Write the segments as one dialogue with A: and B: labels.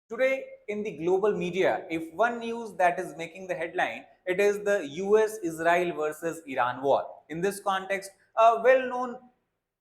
A: Today, in the global media, if one news that is making the headline, it is the US Israel versus Iran war. In this context, a well known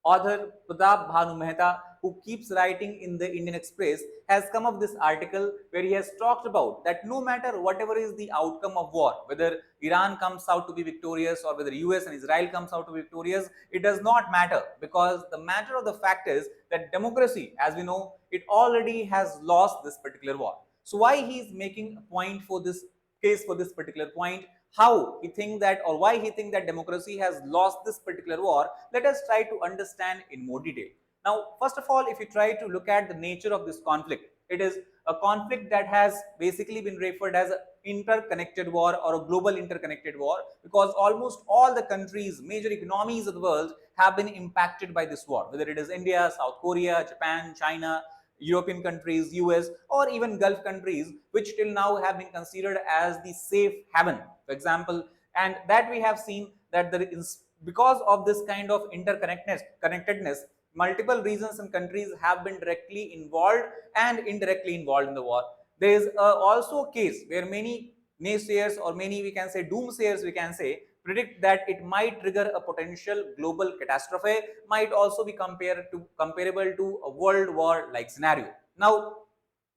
A: author Pratap Bhanu Mehta, who keeps writing in the Indian Express, has come up with this article where he has talked about that no matter whatever is the outcome of war, whether Iran comes out to be victorious or whether US and Israel comes out to be victorious, it does not matter, because the matter of the fact is that democracy, as we know, it already has lost this particular war. So why he is making a point for this case for this particular point, how he think that or why he think that democracy has lost this particular war, let us try to understand in more detail. Now, first of all, if you try to look at the nature of this conflict, it is a conflict that has basically been referred as an interconnected war or a global interconnected war, because almost all the countries, major economies of the world have been impacted by this war, whether it is India, South Korea, Japan, China, European countries, US, or even Gulf countries, which till now have been considered as the safe haven, for example. And that we have seen that there is, because of this kind of connectedness, multiple regions and countries have been directly involved and indirectly involved in the war. There is also a case where many naysayers, or many we can say doomsayers, we can say, predict that it might trigger a potential global catastrophe, might also be comparable to a world war like scenario. Now,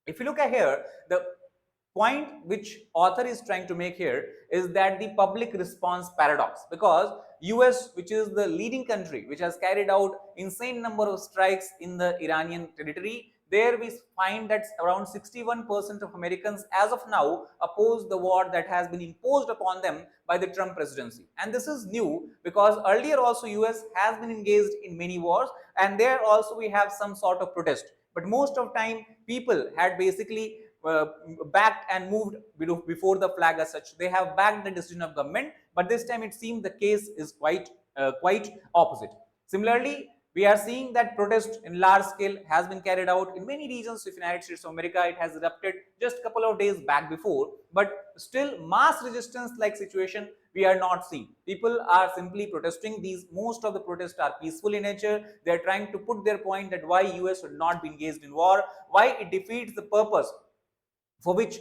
A: if you look at here, the point which author is trying to make here is that the public response paradox, because US, which is the leading country which has carried out insane number of strikes in the Iranian territory, there we find that around 61% of Americans as of now oppose the war that has been imposed upon them by the Trump presidency. And this is new, because earlier also US has been engaged in many wars, and there also we have some sort of protest, but most of time people had basically backed and moved before the flag as such. They have backed the decision of government, but this time it seems the case is quite opposite. Similarly, we are seeing that protest in large scale has been carried out in many regions of United States of America. It has erupted just a couple of days back before, but still mass resistance like situation we are not seeing. People are simply protesting. These most of the protests are peaceful in nature. They are trying to put their point that why US should not be engaged in war, why it defeats the purpose for which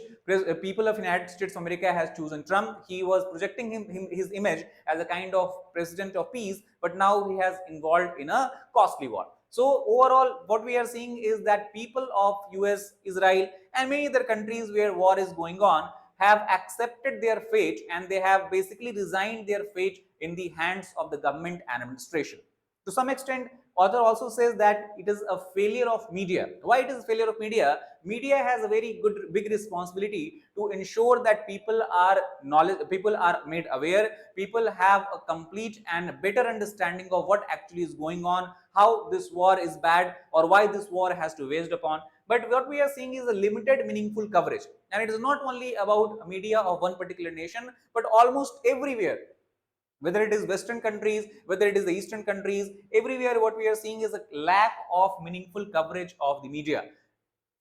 A: people of United States of America has chosen Trump. He was projecting his image as a kind of president of peace, but now he has involved in a costly war. So overall, what we are seeing is that people of US, Israel, and many other countries where war is going on have accepted their fate, and they have basically resigned their fate in the hands of the government and administration. To some extent, author also says that it is a failure of media. Why it is a failure of media? Media has a very good big responsibility to ensure that people are made aware, people have a complete and better understanding of what actually is going on, how this war is bad, or why this war has to be waged upon. But what we are seeing is a limited meaningful coverage, and it is not only about media of one particular nation, but almost everywhere, whether it is Western countries, whether it is the Eastern countries, everywhere what we are seeing is a lack of meaningful coverage of the media.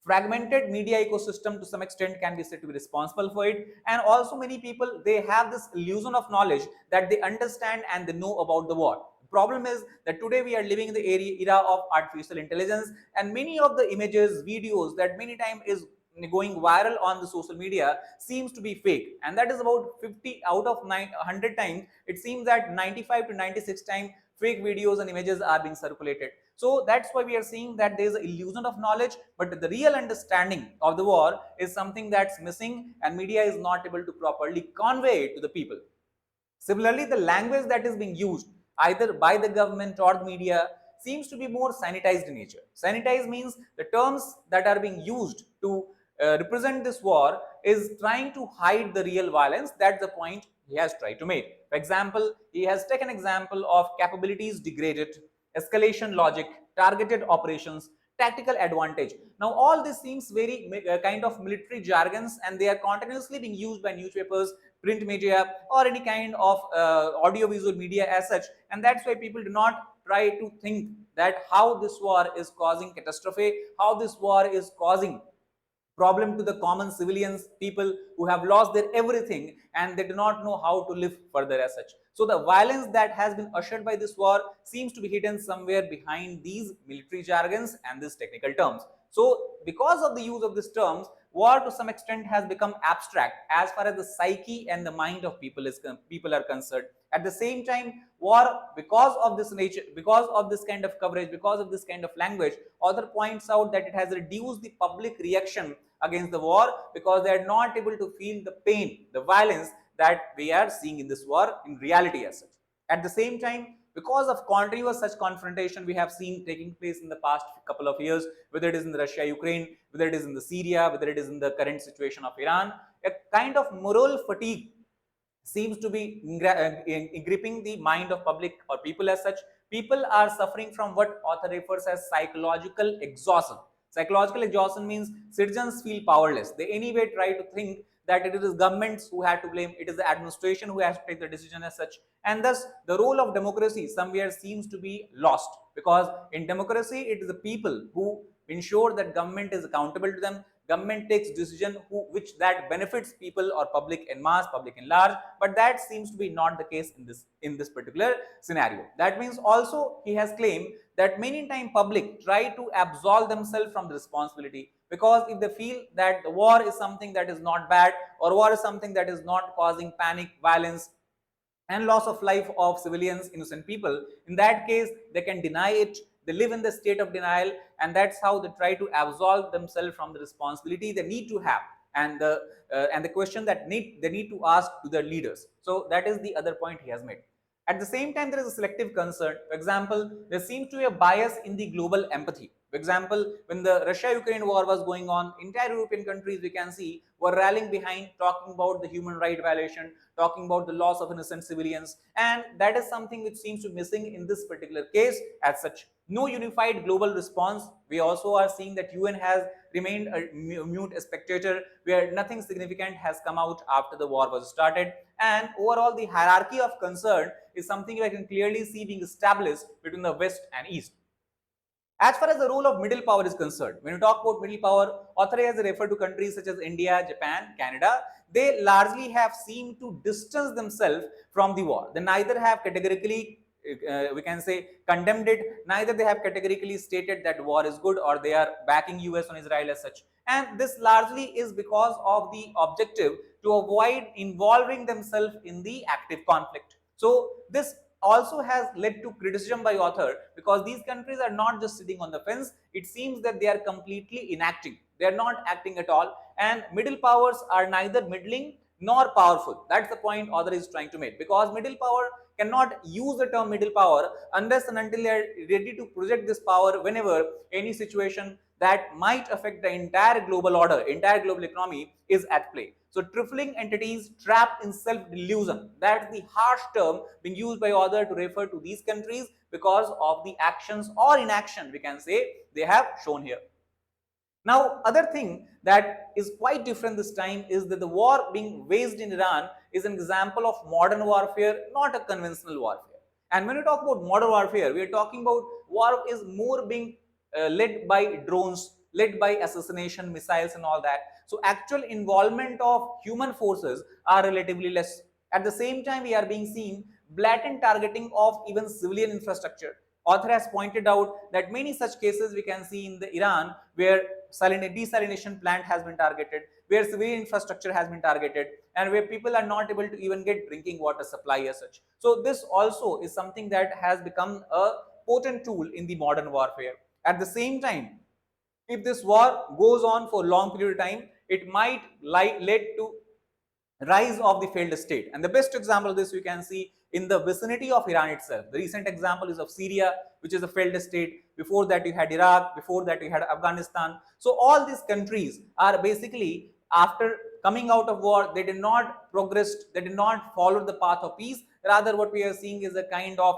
A: Fragmented media ecosystem to some extent can be said to be responsible for it. And also many people, they have this illusion of knowledge that they understand and they know about the war. The problem is that today we are living in the era of artificial intelligence, and many of the images, videos that many times is going viral on the social media seems to be fake, and that is about 50 out of 100 times. It seems that 95 to 96 times fake videos and images are being circulated. So that's why we are seeing that there is an illusion of knowledge, but the real understanding of the war is something that's missing, and media is not able to properly convey it to the people. Similarly, the language that is being used either by the government or the media seems to be more sanitized in nature. Sanitized means the terms that are being used to represent this war is trying to hide the real violence. That's the point he has tried to make. For example, he has taken example of capabilities degraded, escalation logic, targeted operations, tactical advantage. Now, all this seems very kind of military jargons, and they are continuously being used by newspapers, print media, or any kind of audiovisual media as such. And that's why people do not try to think that how this war is causing catastrophe, how this war is causing problem to the common civilians, people who have lost their everything and they do not know how to live further as such. So the violence that has been ushered by this war seems to be hidden somewhere behind these military jargons and these technical terms. So because of the use of these terms, war to some extent has become abstract as far as the psyche and the mind of people are concerned. At the same time, war, because of this nature, because of this kind of coverage, because of this kind of language, author points out that it has reduced the public reaction against the war because they are not able to feel the pain, the violence that we are seeing in this war in reality as such. At the same time, because of continuous such confrontation we have seen taking place in the past couple of years, whether it is in the Russia Ukraine, whether it is in the Syria, whether it is in the current situation of Iran, a kind of moral fatigue seems to be gripping the mind of public or people as such. People are suffering from what author refers as psychological exhaustion. Psychological exhaustion means citizens feel powerless. They anyway try to think that it is governments who have to blame, it is the administration who has to take the decision as such, and thus the role of democracy somewhere seems to be lost, because in democracy it is the people who ensure that government is accountable to them, government takes decision which that benefits people or public en masse, public in large, but that seems to be not the case in this particular scenario. That means also he has claimed that many times public try to absolve themselves from the responsibility, because if they feel that the war is something that is not bad, or war is something that is not causing panic, violence and loss of life of civilians, innocent people, in that case they can deny it. They live in the state of denial, and that's how they try to absolve themselves from the responsibility they need to have, and the question that they need to ask to their leaders. So that is the other point he has made. At the same time, there is a selective concern. For example, there seems to be a bias in the global empathy. For example, when the Russia-Ukraine war was going on, entire European countries we can see were rallying behind, talking about the human right violation, talking about the loss of innocent civilians, and that is something which seems to be missing in this particular case as such. No unified global response. We also are seeing that UN has remained a mute spectator, where nothing significant has come out after the war was started, and overall the hierarchy of concern is something I can clearly see being established between the West and East. As far as the role of middle power is concerned, when you talk about middle power, author has referred to countries such as India, Japan, Canada. They largely have seemed to distance themselves from the war. They neither have categorically, we can say, condemned it, neither they have categorically stated that war is good or they are backing US on Israel as such. And this largely is because of the objective to avoid involving themselves in the active conflict. So this also has led to criticism by author, because these countries are not just sitting on the fence, it seems that they are completely inacting, they are not acting at all, and middle powers are neither middling nor powerful. That's the point author is trying to make, because middle power cannot use the term middle power unless and until they are ready to project this power whenever any situation that might affect the entire global order, entire global economy is at play. So trifling entities trapped in self-delusion, that's the harsh term being used by author to refer to these countries because of the actions or inaction, we can say, they have shown here. Now, other thing that is quite different this time is that the war being waged in Iran is an example of modern warfare, not a conventional warfare. And when we talk about modern warfare, we are talking about war is more being led by drones, led by assassination, missiles and all that. So actual involvement of human forces are relatively less. At the same time, we are being seen blatant targeting of even civilian infrastructure. Author has pointed out that many such cases we can see in the Iran, where desalination plant has been targeted, where civilian infrastructure has been targeted, and where people are not able to even get drinking water supply as such. So this also is something that has become a potent tool in the modern warfare. At the same time, if this war goes on for a long period of time, it might lead to rise of the failed state. And the best example of this we can see in the vicinity of Iran itself. The recent example is of Syria, which is a failed state. Before that you had Iraq, before that you had Afghanistan. So all these countries are basically, after coming out of war, they did not progress, they did not follow the path of peace. Rather what we are seeing is a kind of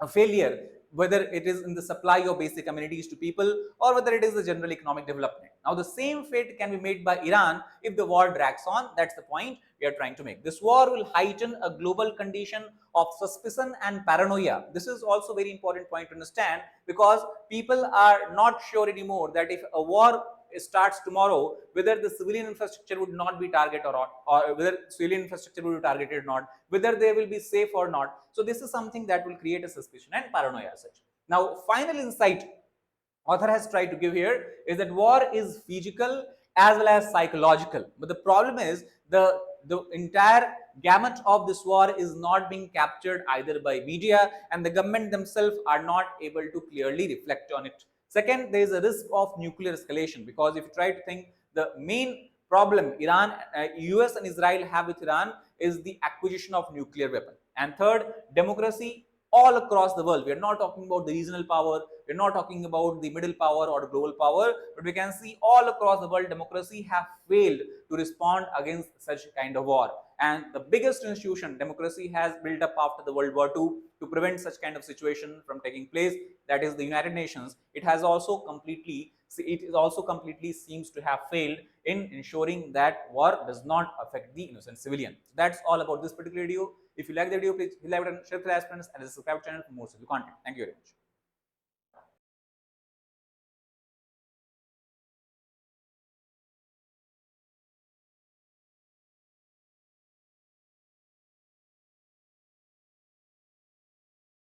A: a failure, whether it is in the supply of basic amenities to people or whether it is the general economic development. Now, the same fate can be made by Iran if the war drags on. That's the point we are trying to make. This war will heighten a global condition of suspicion and paranoia. This is also very important point to understand, because people are not sure anymore that if a war starts tomorrow, whether the civilian infrastructure would not be targeted or not, or whether civilian infrastructure will be targeted or not, whether they will be safe or not. So this is something that will create a suspicion and paranoia as such. Now, final insight author has tried to give here is that war is physical as well as psychological. But the problem is the entire gamut of this war is not being captured either by media, and the government themselves are not able to clearly reflect on it. Second, there is a risk of nuclear escalation, because if you try to think, the main problem US and Israel have with Iran is the acquisition of nuclear weapon. And third, democracy all across the world. We are not talking about the regional power, we're not talking about the middle power or the global power, but we can see all across the world democracy have failed to respond against such kind of war. And the biggest institution democracy has built up after the World War II to prevent such kind of situation from taking place, that is the United Nations, it is also completely seems to have failed in ensuring that war does not affect the innocent civilian. So that's all about this particular video. If you like the video, please like button, share with your friends, and subscribe channel for more such content. Thank you very much.